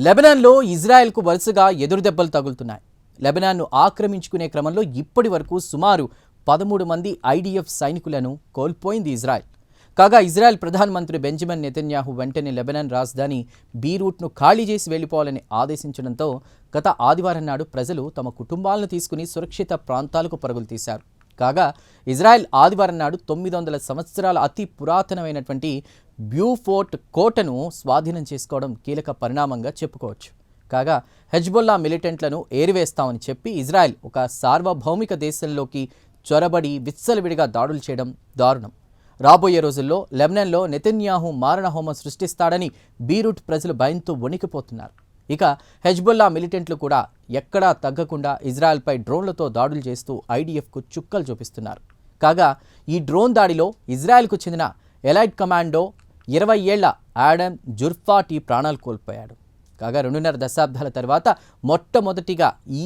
లెబనాన్లో ఇజ్రాయెల్కు వరుసగా ఎదురుదెబ్బలు తగులుతున్నాయి. లెబనాన్ను ఆక్రమించుకునే క్రమంలో ఇప్పటి వరకు సుమారు 13 మంది ఐడిఎఫ్ సైనికులను కోల్పోయింది ఇజ్రాయెల్. కాగా ఇజ్రాయెల్ ప్రధానమంత్రి బెంజమిన్ నెతన్యాహు వెంటనే లెబనాన్ రాజధాని బీరూట్ను ఖాళీ చేసి వెళ్లిపోవాలని ఆదేశించడంతో గత ఆదివారం నాడు ప్రజలు తమ కుటుంబాలను తీసుకుని సురక్షిత ప్రాంతాలకు పరుగులు తీశారు. కాగా ఇజ్రాయెల్ ఆదివారం నాడు 900 సంవత్సరాల అతి పురాతనమైనటువంటి బ్యూఫోర్ట్ కోటను స్వాధీనం చేసుకోవడం కీలక పరిణామంగా చెప్పుకోవచ్చు. కాగా హెజ్బొల్లా మిలిటెంట్లను ఏరివేస్తామని చెప్పి ఇజ్రాయెల్ ఒక సార్వభౌమిక దేశంలోకి చొరబడి విచ్చలవిడిగా దాడులు చేయడం దారుణం. రాబోయే రోజుల్లో లెబనాన్లో నెతన్యాహు మారణహోమం సృష్టిస్తాడని బీరూట్ ప్రజలు భయంతో వణికిపోతున్నారు. ఇక హెజ్బొల్లా మిలిటెంట్లు కూడా ఎక్కడా తగ్గకుండా ఇజ్రాయెల్పై డ్రోన్లతో దాడులు చేస్తూ ఐడిఎఫ్కు చుక్కలు చూపిస్తున్నారు. కాగా ఈ డ్రోన్ దాడిలో ఇజ్రాయెల్కు చెందిన ఎలైట్ కమాండో 20 ఏళ్ల ఆడమ్ జుర్ఫాటీ ప్రాణాలు కోల్పోయాడు. కాగా 2.5 దశాబ్దాల తర్వాత మొట్టమొదటిగా ఈ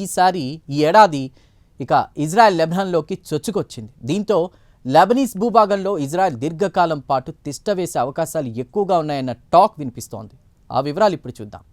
ఏడాది ఇక ఇజ్రాయెల్ లెబనాన్లోకి చొచ్చుకొచ్చింది. దీంతో లెబనీస్ భూభాగంలో ఇజ్రాయెల్ దీర్ఘకాలం పాటు తిష్టవేసే అవకాశాలు ఎక్కువగా ఉన్నాయన్న టాక్ వినిపిస్తోంది. ఆ వివరాలు ఇప్పుడు చూద్దాం.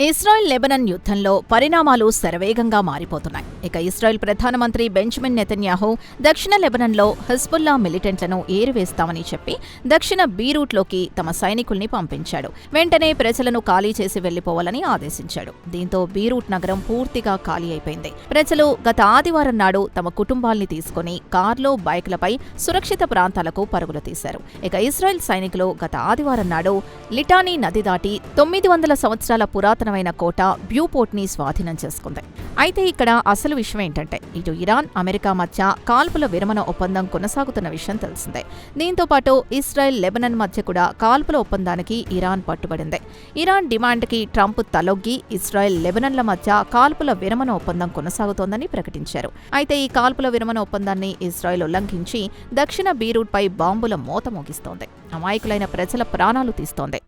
ఇస్రాయెల్ లెబనాన్ యుద్ధంలో పరిణామాలు శరవేగంగా మారిపోతున్నాయి. ఇక ఇస్రాయెల్ ప్రధానమంత్రి బెంజమిన్ నెతన్యాహు దక్షిణ లెబనాన్లో హెజ్బొల్లా మిలిటెంట్లను ఏరివేస్తామని చెప్పి దక్షిణ బీరూట్లోకి తమ సైనికుల్ని పంపించాడు. వెంటనే ప్రజలను ఖాళీ చేసి వెళ్లిపోవాలని ఆదేశించాడు. దీంతో బీరూట్ నగరం పూర్తిగా ఖాళీ అయిపోయింది. ప్రజలు గత ఆదివారం నాడు తమ కుటుంబాల్ని తీసుకుని కార్లో, బైక్లపై సురక్షిత ప్రాంతాలకు పరుగులు తీశారు. ఇక ఇస్రాయెల్ సైనికులు గత ఆదివారం నాడు లిటానీ నది దాటి 900 సంవత్సరాల పురాతన కోట బ్యూపోర్ట్ ని స్వాధీనం చేసుకుంది. అయితే ఇక్కడ అసలు విషయం ఏంటంటే ఇటు ఇరాన్, అమెరికా మధ్య కాల్పుల విరమణ ఒప్పందం కొనసాగుతున్న విషయం తెలిసిందే. దీంతో పాటు ఇస్రాయెల్, లెబనాన్ మధ్య కూడా కాల్పుల ఒప్పందానికి ఇరాన్ పట్టుబడింది. ఇరాన్ డిమాండ్కి ట్రంప్ తలొగ్గి ఇస్రాయెల్, లెబనాన్ల మధ్య కాల్పుల విరమణ ఒప్పందం కొనసాగుతోందని ప్రకటించారు. అయితే ఈ కాల్పుల విరమణ ఒప్పందాన్ని ఇస్రాయెల్ ఉల్లంఘించి దక్షిణ బీరూట్ పై బాంబుల మోత మోగిస్తోంది. అమాయకులైన ప్రజల ప్రాణాలు తీస్తోంది.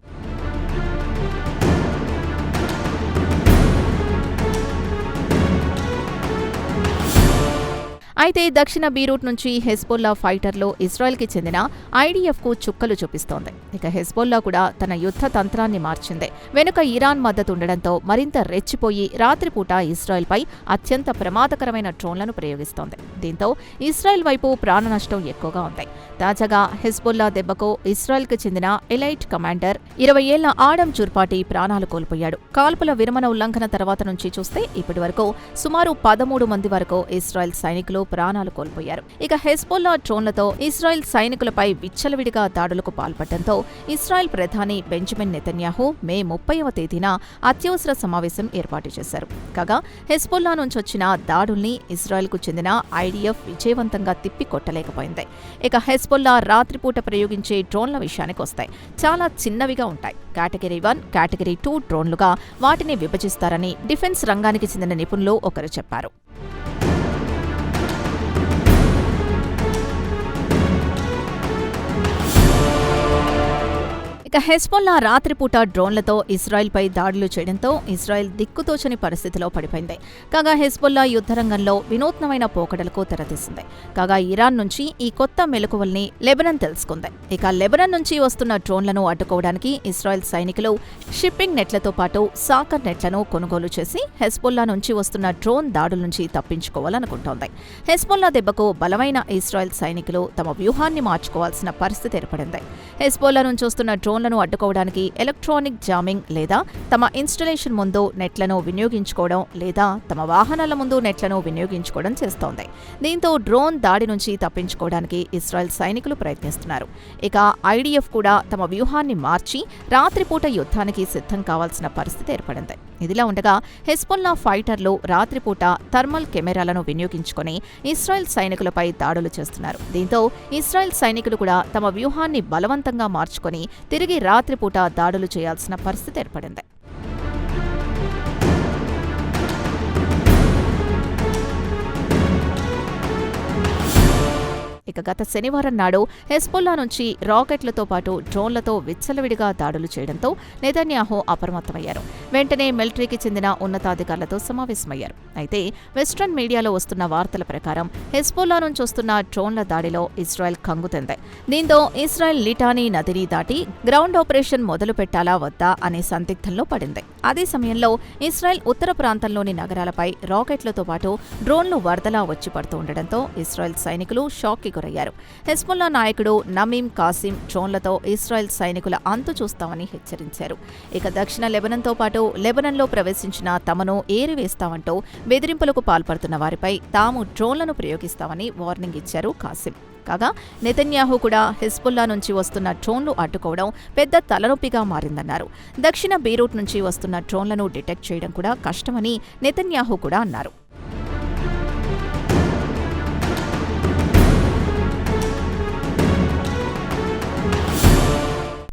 అయితే దక్షిణ బీరూట్ నుంచి హెజ్బొల్లా ఫైటర్లు ఇజ్రాయెల్కి చెందిన ఐడిఎఫ్కు చుక్కలు చూపిస్తోంది. ఇక హెజ్బొల్లా కూడా తన యుద్ధ తంత్రాన్ని మార్చింది. వెనుక ఇరాన్ మద్దతు ఉండడంతో మరింత రెచ్చిపోయి రాత్రిపూట ఇజ్రాయెల్పై అత్యంత ప్రమాదకరమైన డ్రోన్లను ప్రయోగిస్తోంది. దీంతో ఇజ్రాయెల్ వైపు ప్రాణ నష్టం ఎక్కువగా ఉంది. తాజాగా హెజ్బొల్లా దెబ్బకు ఇజ్రాయెల్కి చెందిన ఎలైట్ కమాండర్ 20 ఏళ్ల ఆడమ్ జుర్ఫాటీ ప్రాణాలు కోల్పోయాడు. కాల్పుల విరమణ ఉల్లంఘన తర్వాత నుంచి చూస్తే ఇప్పటి వరకు సుమారు 13 మంది వరకు ఇజ్రాయెల్ సైనికులు ప్రాణాలు కోల్పోయారు. ఇక హెజ్బొల్లా డ్రోన్లతో ఇజ్రాయెల్ సైనికులపై విచ్చలవిడిగా దాడులకు పాల్పడటంతో ఇజ్రాయెల్ ప్రధాని బెంజమిన్ నెతన్యాహు మే 30వ తేదీన అత్యవసర సమావేశం ఏర్పాటు చేశారు. కాగా హెజ్బొల్లా నుంచి వచ్చిన దాడుల్ని ఇజ్రాయెల్కు చెందిన ఐడిఎఫ్ విజయవంతంగా తిప్పికొట్టలేకపోయింది. ఇక హెజ్బొల్లా రాత్రిపూట ప్రయోగించే డ్రోన్ల విషయానికి వస్తాయి. చాలా చిన్నవిగా ఉంటాయి. కేటగిరీ 1, కేటగిరీ 2 డ్రోన్లుగా వాటిని విభజిస్తారని డిఫెన్స్ రంగానికి చెందిన నిపుణులు ఒకరు చెప్పారు. ఇక హెజ్బొల్లా రాత్రిపూట డ్రోన్లతో ఇజ్రాయెల్పై దాడులు చేయడంతో ఇజ్రాయెల్ దిక్కుతోచని పరిస్థితిలో పడిపోయింది. కాగా హెజ్బొల్లా యుద్ధరంగంలో వినూత్నమైన పోకడలకు తెరతీసింది. కాగా ఇరాన్ నుంచి ఈ కొత్త మెలకువల్ని లెబనాన్ తెలుసుకుంది. ఇక లెబనాన్ నుంచి వస్తున్న డ్రోన్లను అడ్డుకోవడానికి ఇజ్రాయెల్ సైనికులు షిప్పింగ్ నెట్లతో పాటు సాకర్ నెట్లను కొనుగోలు చేసి హెజ్బొల్లా నుంచి వస్తున్న డ్రోన్ దాడుల నుంచి తప్పించుకోవాలనుకుంటోంది. హెజ్బొల్లా దెబ్బకు బలమైన ఇజ్రాయెల్ సైనికులు తమ వ్యూహాన్ని మార్చుకోవాల్సిన పరిస్థితి ఏర్పడింది. హెజ్బొల్లా నుంచి వస్తున్న డ్రోన్లను అడ్డుకోవడానికి ఎలక్ట్రానిక్ జామింగ్ లేదా తమ ఇన్స్టలేషన్ ముందు నెట్లను వినియోగించుకోవడం లేదా తమ వాహనాల ముందు నెట్లను వినియోగించుకోవడం చేస్తోంది. దీంతో డ్రోన్ దాడి నుంచి తప్పించుకోవడానికి ఇజ్రాయెల్ సైనికులు ప్రయత్నిస్తున్నారు. ఇక ఐడిఎఫ్ కూడా తమ వ్యూహాన్ని మార్చి రాత్రిపూట యుద్ధానికి సిద్ధం కావాల్సిన పరిస్థితి ఏర్పడింది. ఇదిలా ఉండగా హెజ్బొల్లా ఫైటర్లు రాత్రిపూట థర్మల్ కెమెరాలను వినియోగించుకుని ఇజ్రాయెల్ సైనికులపై దాడులు చేస్తున్నారు. దీంతో ఇజ్రాయెల్ సైనికులు కూడా తమ వ్యూహాన్ని బలవంతంగా మార్చుకొని తిరిగి రాత్రిపూట దాడులు చేయాల్సిన పరిస్థితి ఏర్పడింది. ఇక గత శనివారం నాడు హెజ్బొల్లా నుంచి రాకెట్లతో పాటు డ్రోన్లతో విచ్చలవిడిగా దాడులు చేయడంతో నెతన్యాహు అప్రమత్తమయ్యారు. వెంటనే మిలిటరీకి చెందిన ఉన్నతాధికారులతో సమావేశమయ్యారు. అయితే వెస్ట్రన్ మీడియాలో వస్తున్న వార్తల ప్రకారం హెజ్బొల్లా నుంచి వస్తున్న డ్రోన్ల దాడిలో ఇజ్రాయెల్ కంగుతింది. దీంతో ఇజ్రాయెల్ లిటానీ నదిని దాటి గ్రౌండ్ ఆపరేషన్ మొదలు పెట్టాలా వద్దా అనే సందిగ్ధంలో పడింది. అదే సమయంలో ఇజ్రాయెల్ ఉత్తర ప్రాంతంలోని నగరాలపై రాకెట్లతో పాటు డ్రోన్లు వరదలా వచ్చి పడుతూ ఉండడంతో ఇజ్రాయెల్ సైనికులు షాక్కి గురయ్యారు. హెజ్బొల్లా నాయకుడు నమీమ్ కాసిం డ్రోన్లతో ఇజ్రాయెల్ సైనికుల అంతు చూస్తామని హెచ్చరించారు. ఇక దక్షిణ లెబనాన్తో పాటు లెబనాన్లో ప్రవేశించిన తమను ఏరివేస్తామంటూ బెదిరింపులకు పాల్పడుతున్న వారిపై తాము డ్రోన్లను ప్రయోగిస్తామని వార్నింగ్ ఇచ్చారు కాసిం. కాగా నెతన్యాహు కూడా హెజ్బొల్లా నుంచి వస్తున్న డ్రోన్లు అడ్డుకోవడం పెద్ద తలనొప్పిగా మారిందన్నారు. దక్షిణ బీరూట్ నుంచి వస్తున్న డ్రోన్లను డిటెక్ట్ చేయడం కూడా కష్టమని నెతన్యాహు కూడా అన్నారు.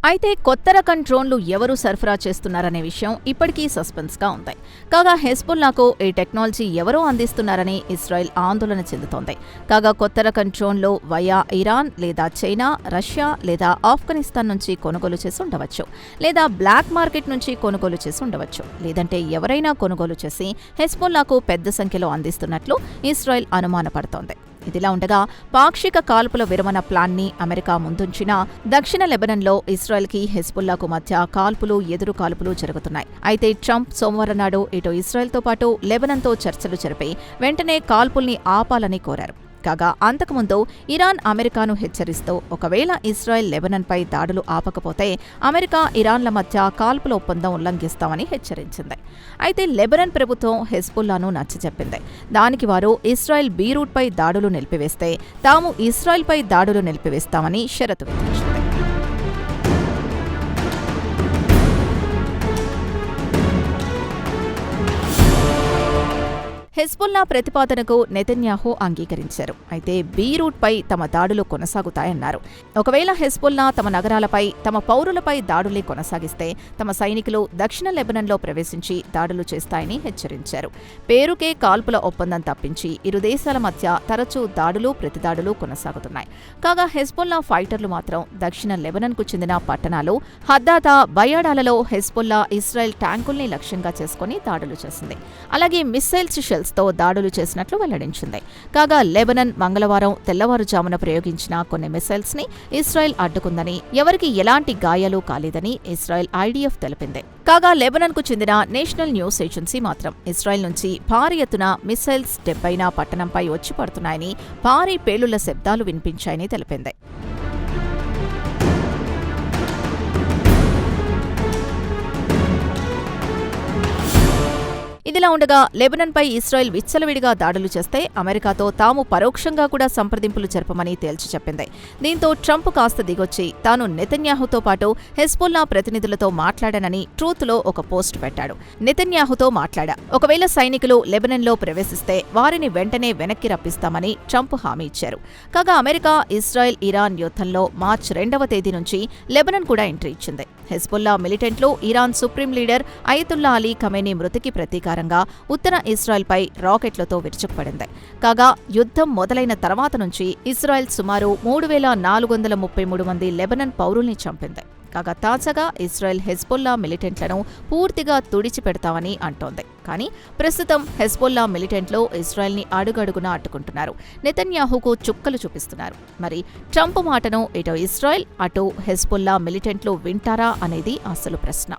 అయితే కొత్త రకం డ్రోన్లు ఎవరు సరఫరా చేస్తున్నారనే విషయం ఇప్పటికీ సస్పెన్స్గా ఉంది. కాగా హెజ్బొల్లాకు ఈ టెక్నాలజీ ఎవరో అందిస్తున్నారని ఇజ్రాయెల్ ఆందోళన చెందుతోంది. కాగా కొత్త రకం డ్రోన్లు వయా ఇరాన్ లేదా చైనా, రష్యా లేదా ఆఫ్ఘనిస్తాన్ నుంచి కొనుగోలు చేసి ఉండవచ్చు, లేదా బ్లాక్ మార్కెట్ నుంచి కొనుగోలు చేసి ఉండవచ్చు, లేదంటే ఎవరైనా కొనుగోలు చేసి హెజ్బొల్లాకు పెద్ద సంఖ్యలో అందిస్తున్నట్లు ఇజ్రాయెల్ అనుమానపడుతోంది. ఇదిలా ఉండగా పాక్షిక కాల్పుల విరమణ ప్లాన్ని అమెరికా ముందుంచిన దక్షిణ లెబనాన్లో ఇజ్రాయెల్కి హెజ్బొల్లాకు మధ్య కాల్పులు ఎదురు కాల్పులు జరుగుతున్నాయి. అయితే ట్రంప్ సోమవారం నాడు ఇటు ఇజ్రాయెల్తో పాటు లెబనాన్తో చర్చలు జరిపి వెంటనే కాల్పుల్ని ఆపాలని కోరారు. కాగా అంతకుముందు ఇరాన్ అమెరికాను హెచ్చరిస్తూ ఒకవేళ ఇజ్రాయెల్ లెబనాన్పై దాడులు ఆపకపోతే అమెరికా ఇరాన్ల మధ్య కాల్పుల ఒప్పందం ఉల్లంఘిస్తామని హెచ్చరించింది. అయితే లెబనాన్ ప్రభుత్వం హెజ్బొల్లాను నచ్చజెప్పింది. దానికి వారు ఇజ్రాయెల్ బీరూట్పై దాడులు నిలిపివేస్తే తాము ఇజ్రాయెల్పై దాడులు నిలిపివేస్తామని షరతు విధించింది. హెజ్బొల్లా ప్రతిపాదనకు నెతన్యాహు అంగీకరించారు. అయితే బీరూట్పై తమ దాడులు కొనసాగుతాయన్నారు. ఒకవేళ హెజ్బొల్లా తమ నగరాలపై, తమ పౌరులపై దాడులే కొనసాగిస్తే తమ సైనికులు దక్షిణ లెబనాన్లో ప్రవేశించి దాడులు చేస్తాయని హెచ్చరించారు. పేరుకే కాల్పుల ఒప్పందం తప్పించి ఇరు దేశాల మధ్య తరచూ దాడులు, ప్రతిదాడులు కొనసాగుతున్నాయి. కాగా హెజ్బొల్లా ఫైటర్లు మాత్రం దక్షిణ లెబనాన్కు చెందిన పట్టణాలు హద్దాదా, బయాడాలలో హెజ్బొల్లా ఇజ్రాయెల్ ట్యాంకుల్ని లక్ష్యంగా చేసుకుని దాడులు చేసింది. అలాగే మిస్సైల్స్, షెల్స్ తో దాడులు చేసినట్లు వెల్లడించింది. కాగా లెబనాన్ మంగళవారం తెల్లవారుజామున ప్రయోగించిన కొన్ని మిసైల్స్ ని ఇజ్రాయెల్ అడ్డుకుందని, ఎవరికి ఎలాంటి గాయాలు కాలేదని ఇజ్రాయెల్ ఐడిఎఫ్ తెలిపింది. కాగా లెబనాన్ కు చెందిన నేషనల్ న్యూస్ ఏజెన్సీ మాత్రం ఇజ్రాయెల్ నుంచి భారీ ఎత్తున మిసైల్స్ డెబ్బైనా పట్టణంపై వచ్చి పడుతున్నాయని, భారీ పేలుళ్ల శబ్దాలు వినిపించాయని తెలిపింది. ఇదిలా ఉండగా లెబనాన్పై ఇజ్రాయెల్ విచ్చలవిడిగా దాడులు చేస్తే అమెరికాతో తాము పరోక్షంగా కూడా సంప్రదింపులు జరపమని తేల్చి చెప్పింది. దీంతో ట్రంప్ కాస్త దిగొచ్చి తాను నెతన్యాహుతో పాటు హెజ్బొల్లా ప్రతినిధులతో మాట్లాడానని ట్రూత్లో ఒక పోస్ట్ పెట్టాడు. నెతన్యాహుతో మాట్లాడా, ఒకవేళ సైనికులు లెబనాన్లో ప్రవేశిస్తే వారిని వెంటనే వెనక్కి రప్పిస్తామని ట్రంప్ హామీ ఇచ్చారు. కాగా అమెరికా, ఇజ్రాయెల్, ఇరాన్ యుద్ధంలో మార్చి 2వ తేదీ నుంచి లెబనాన్ కూడా ఎంట్రీ ఇచ్చింది. హెజ్బొల్లా మిలిటెంట్లు Iran supreme leader Ayatollah Ali Khamenei మృతికి ప్రతీకారంగా ఉత్తర ఇజ్రాయెల్పై రాకెట్లతో విరుచుకుపడింది. కాగా యుద్ధం మొదలైన తర్వాత నుంచి ఇజ్రాయెల్ సుమారు 3,433 మంది లెబనాన్ పౌరుల్ని చంపింది. కాగా తాజాగా ఇజ్రాయెల్ హెజ్బొల్లా మిలిటెంట్లను పూర్తిగా తుడిచిపెడతామని అంటోంది. కానీ ప్రస్తుతం హెజ్బొల్లా మిలిటెంట్లు ఇజ్రాయెల్ని అడుగడుగునా అడ్డుకుంటున్నారు. నెతన్యాహుకు చుక్కలు చూపిస్తున్నారు. మరి ట్రంప్ మాటను ఇటు ఇజ్రాయెల్, అటు హెజ్బొల్లా మిలిటెంట్లు వింటారా అనేది అసలు ప్రశ్న.